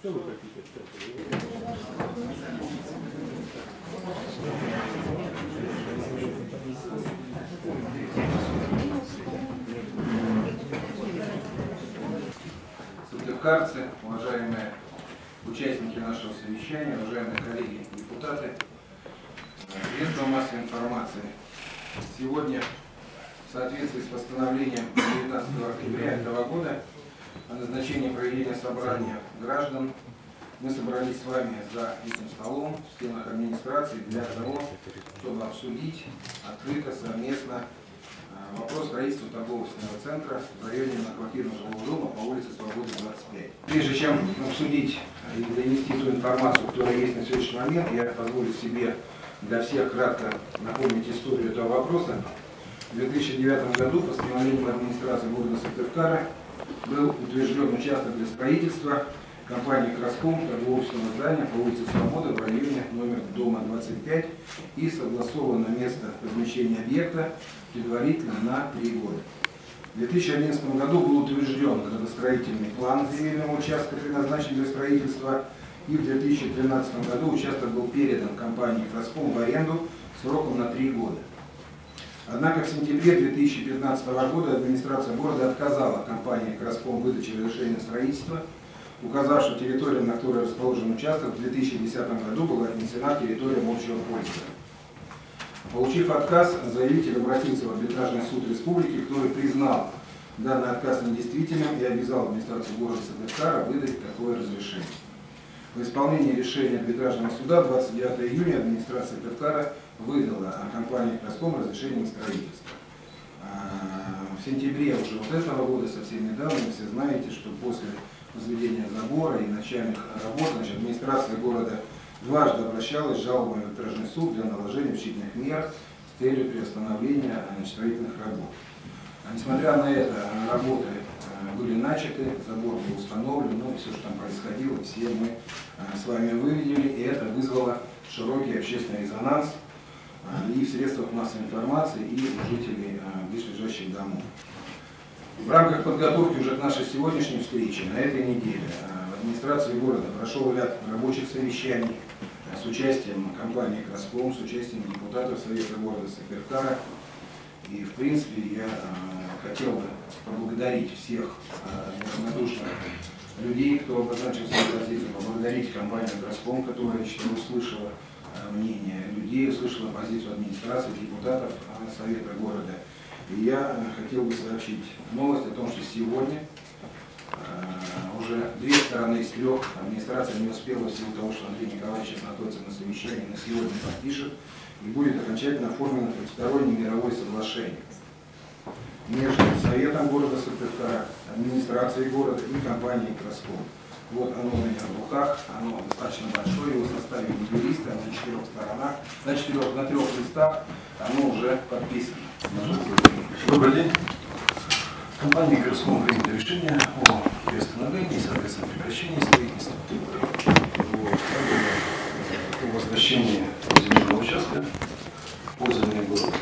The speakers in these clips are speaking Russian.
Что вы хотите? Сыктывкарцы, уважаемые участники нашего совещания, уважаемые коллеги депутаты, средства массовой информации. Сегодня, в соответствии с постановлением 19 октября этого года о назначении проведения собрания граждан, мы собрались с вами за этим столом в стенах администрации для того, чтобы обсудить открыто, совместно вопрос строительства торгово-офисного центра в районе многоквартирного жилого дома по улице Свободы, 25. Прежде чем обсудить и донести ту информацию, которая есть на сегодняшний момент, я позволю себе для всех кратко напомнить историю этого вопроса. В 2009 году постановлением администрации города Сыктывкара был утвержден участок для строительства компании «Краском» торгового-офисного здания по улице Свободы в районе номер дома 25 и согласовано место размещения объекта предварительно на 3 года. В 2011 году был утвержден градостроительный план земельного участка, предназначенный для строительства, и в 2013 году участок был передан компании «Краском» в аренду сроком на 3 года. Однако в сентябре 2015 года администрация города отказала компании «Краском» в выдаче разрешения на строительство, указав, что территория, на которой расположен участок, в 2010 году была отнесена территориям общего пользования. Получив отказ, заявитель обратился в арбитражный суд республики, который признал данный отказ недействительным и обязал администрацию города Сыктывкара выдать такое разрешение. В исполнении решения арбитражного суда 29 июня администрация Сыктывкара выдала компании «Краском» разрешение на строительство. В сентябре уже вот этого года, совсем недавно, вы все знаете, что после возведения забора и начальных работ, администрация города дважды обращалась с жалобой в арбитражный суд для наложения защитных мер с целью приостановления строительных работ. Несмотря на это, работы были начаты, забор был установлен, но все, что там происходило, все мы с вами увидели, и это вызвало широкий общественный резонанс и в средствах массовой информации, и у жителей близлежащих домов. В рамках подготовки уже к нашей сегодняшней встрече на этой неделе в администрации города прошел ряд рабочих совещаний с участием компании «Краском», с участием депутатов Совета города Сыктывкара. И в принципе я хотел бы поблагодарить всех неравнодушных людей, кто обозначил свою позицию, поблагодарить компанию «Краском», которая, я считаю, услышала мнение людей, услышала позицию администрации, депутатов Совета города. И я хотел бы сообщить новость о том, что сегодня уже 2 стороны из 3 администрация не успела в силу того, что Андрей Николаевич сейчас находится на совещании, на сегодня подпишет, и будет окончательно оформлено трехстороннее мировое соглашение между Советом города Сыктывкара, администрацией города и компанией «Краском». Вот оно у меня в руках, оно достаточно большое, его составили юристы, оно на 4 сторонах, на 3 листах, оно уже подписано. Добрый день. Компания «Краском» принято решение о приостановлении и, соответственно, прекращении строительства, о возвращении земельного участка в пользование города.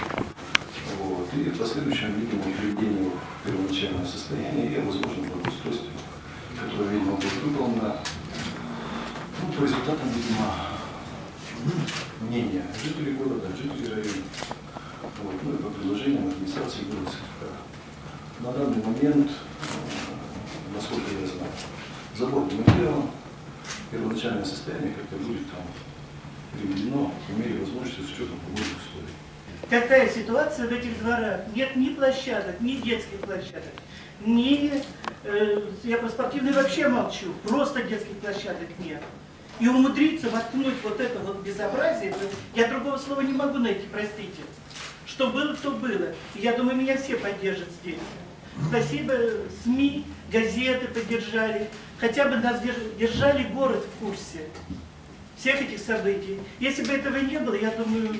И в последующем, видимо, приведению в первоначальное состояние и возможно благоустройстве, которое, видимо, будет выполнено по результатам, видимо, мнения жителей города, жителей района. Ну и по предложениям администрации города Сыктывкара. На данный момент, насколько я знаю, забор демонтирован, первоначальное состояние как-то будет там приведено по мере возможности с учетом погодных условий. Какая ситуация в этих дворах? Нет ни площадок, ни детских площадок, ни, я про спортивные вообще молчу, просто детских площадок нет. И умудриться воткнуть вот это вот безобразие, я другого слова не могу найти, простите. Что было, то было. И я думаю, меня все поддержат здесь. Спасибо СМИ, газеты поддержали. Хотя бы нас держали город в курсе всех этих событий. Если бы этого не было, я думаю,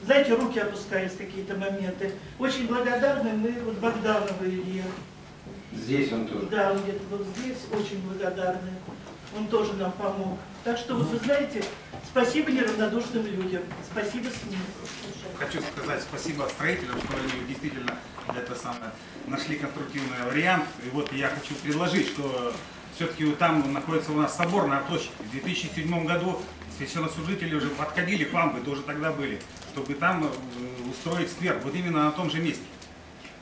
знаете, руки опускались в какие-то моменты. Очень благодарны мы вот Богданову Илье. Здесь он тоже. Да, он где-то был здесь, очень благодарны. Он тоже нам помог. Так что, вот вы знаете, спасибо неравнодушным людям. Спасибо СМИ. Хочу сказать спасибо строителям, что они действительно нашли конструктивный вариант. И вот я хочу предложить, что все-таки там находится у нас соборная площадь. В 2007 году священнослужители уже подходили к вам, вы тоже тогда были, чтобы там устроить сквер, вот именно на том же месте.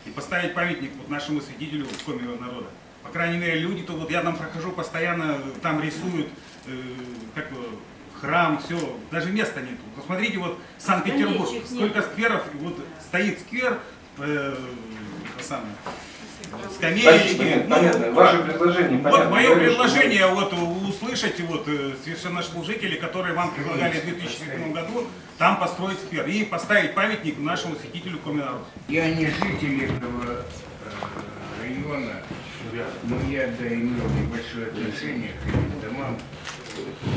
И поставить памятник вот нашему святителю Коми народа. По крайней мере, люди, то вот я там прохожу постоянно, там рисуют храм, все, даже места нет. Посмотрите, вот Санкт-Петербург, сколько скверов, вот стоит сквер, скамеечки. Понятно. Ваше предложение понятно. Вот мое предложение вот услышать вот священнослужителей, которые вам предлагали в 2007 году, там построить сквер и поставить памятник нашему святителю Коми народа. Я не житель этого района, но я имел небольшое отношение к этим домам.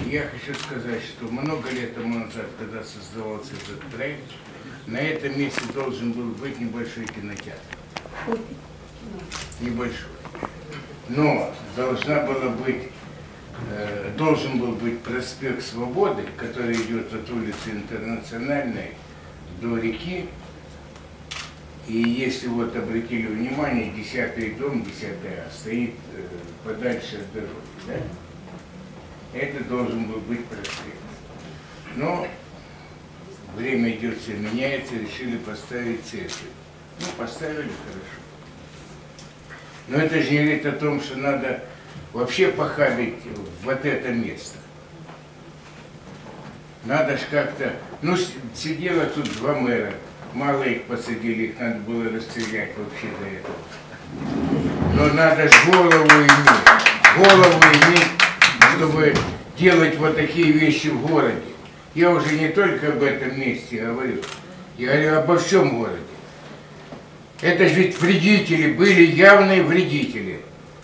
Я хочу сказать, что много лет тому назад, когда создавался этот проект, на этом месте должен был быть небольшой кинотеатр. Небольшой. Но должен был быть проспект Свободы, который идет от улицы Интернациональной до реки. И если вот обратили внимание, 10-й дом, 10-А, стоит подальше от дороги. Да? Это должен был быть проспект. Но время идет, все меняется, решили поставить церковь. Ну, поставили хорошо. Но это же не говорит о том, что надо вообще похабить вот это место. Надо же как-то... Ну, сидело тут два мэра. Мало их посадили, их надо было расстрелять вообще до этого. Но надо же голову иметь, чтобы делать вот такие вещи в городе. Я уже не только об этом месте говорю, я говорю обо всем городе. Это же ведь вредители, были явные вредители.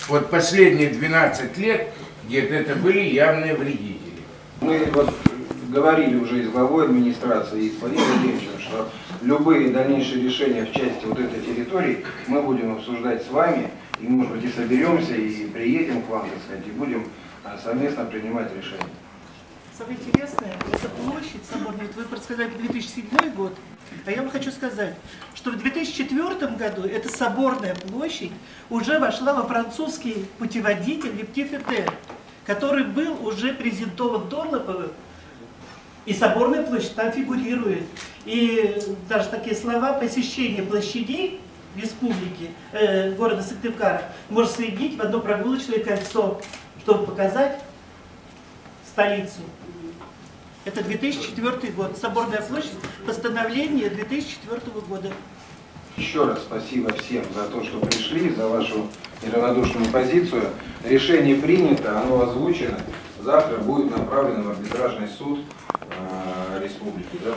Вот последние 12 лет где-то это были явные вредители. Мы вот говорили уже и с главой администрации, и с Владимиром Владимировичем, что любые дальнейшие решения в части вот этой территории мы будем обсуждать с вами, и, может быть, и соберемся, и приедем к вам, так сказать, и будем совместно принимать решения. Самое интересное, это площадь соборная. Вы предсказали 2007 год, а я вам хочу сказать, что в 2004 году эта соборная площадь уже вошла во французский путеводитель Лептиф-Этер, который был уже презентован Дорлоповым, и соборная площадь там фигурирует. И даже такие слова: посещение площадей республики, города Сыктывкара, может соединить в одно прогулочное кольцо, чтобы показать столицу. Это 2004 год. Соборная площадь, постановление 2004 года. Еще раз спасибо всем за то, что пришли, за вашу неравнодушную позицию. Решение принято, оно озвучено. Завтра будет направлено в арбитражный суд республики. Да?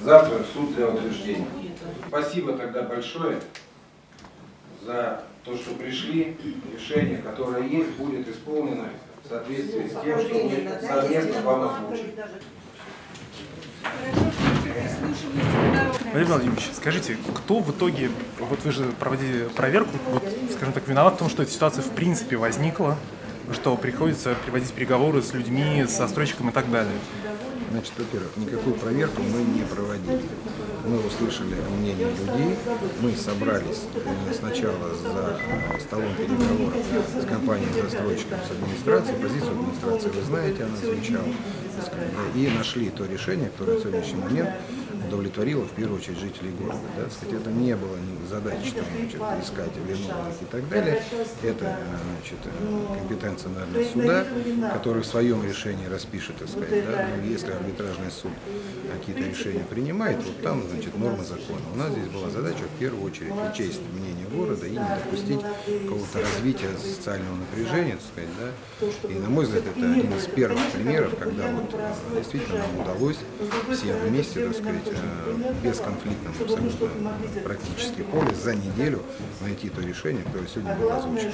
Завтра суд для утверждения. Спасибо тогда большое за то, что пришли. Решение, которое есть, будет исполнено в соответствии с тем, что мы совместно вам озвучим. Владимир Владимирович, скажите, кто в итоге, вот вы же проводили проверку, вот, скажем так, виноват в том, что эта ситуация в принципе возникла, что приходится приводить переговоры с людьми, с застройщиком и так далее? Значит, во-первых, никакую проверку мы не проводили. Мы услышали мнение людей, мы собрались сначала за столом переговоров с компанией-застройщиком, с администрацией. Позицию администрации вы знаете, она звучала, и нашли то решение, которое на сегодняшний момент удовлетворило в первую очередь жителей города. Да, это не было задачи искать виновных и так далее. Это компетенция, наверное, суда, который в своем решении распишет, так сказать, да, если арбитражный суд какие-то решения принимает, вот там, значит, норма закона. У нас здесь была задача в первую очередь учесть мнение города и не допустить какого-то развития социального напряжения, так сказать, да. И, на мой взгляд, это один из первых примеров, когда вот действительно нам удалось всем вместе, так сказать, бесконфликтном абсолютно практически поле за неделю найти то решение, которое сегодня было озвучено.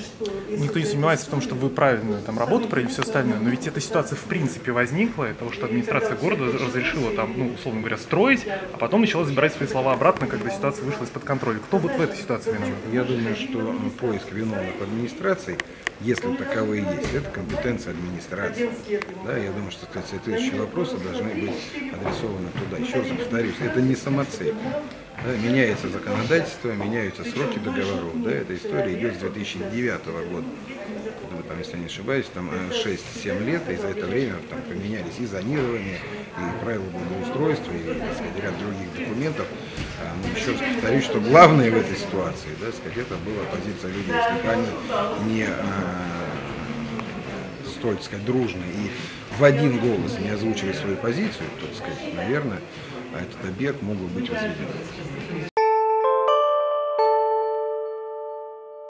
Никто не сомневается в том, что вы правильно там работу провели и все остальное, но ведь эта ситуация в принципе возникла, из-за того, что администрация города разрешила там, ну, условно говоря, строить, а потом начала забирать свои слова обратно, когда ситуация вышла из-под контроля. Кто вот в этой ситуации виноват? Я думаю, что поиск виновных администраций, если таковые есть, это компетенция администрации. Да, я думаю, что соответствующие вопросы должны быть адресованы туда. Еще раз повторюсь, это не самоцель. Да, меняется законодательство, меняются сроки договоров. Да, эта история идет с 2009 года. Там, если не ошибаюсь, там 6-7 лет, и за это время там поменялись и зонирование, и правила благоустройства, и, так сказать, ряд других документов. Но еще раз повторюсь, что главное в этой ситуации, да, сказать, это была позиция людей. Если бы они не столь, так сказать, дружно и в один голос не озвучили свою позицию, то, так сказать, наверное, этот объект мог бы быть возведен.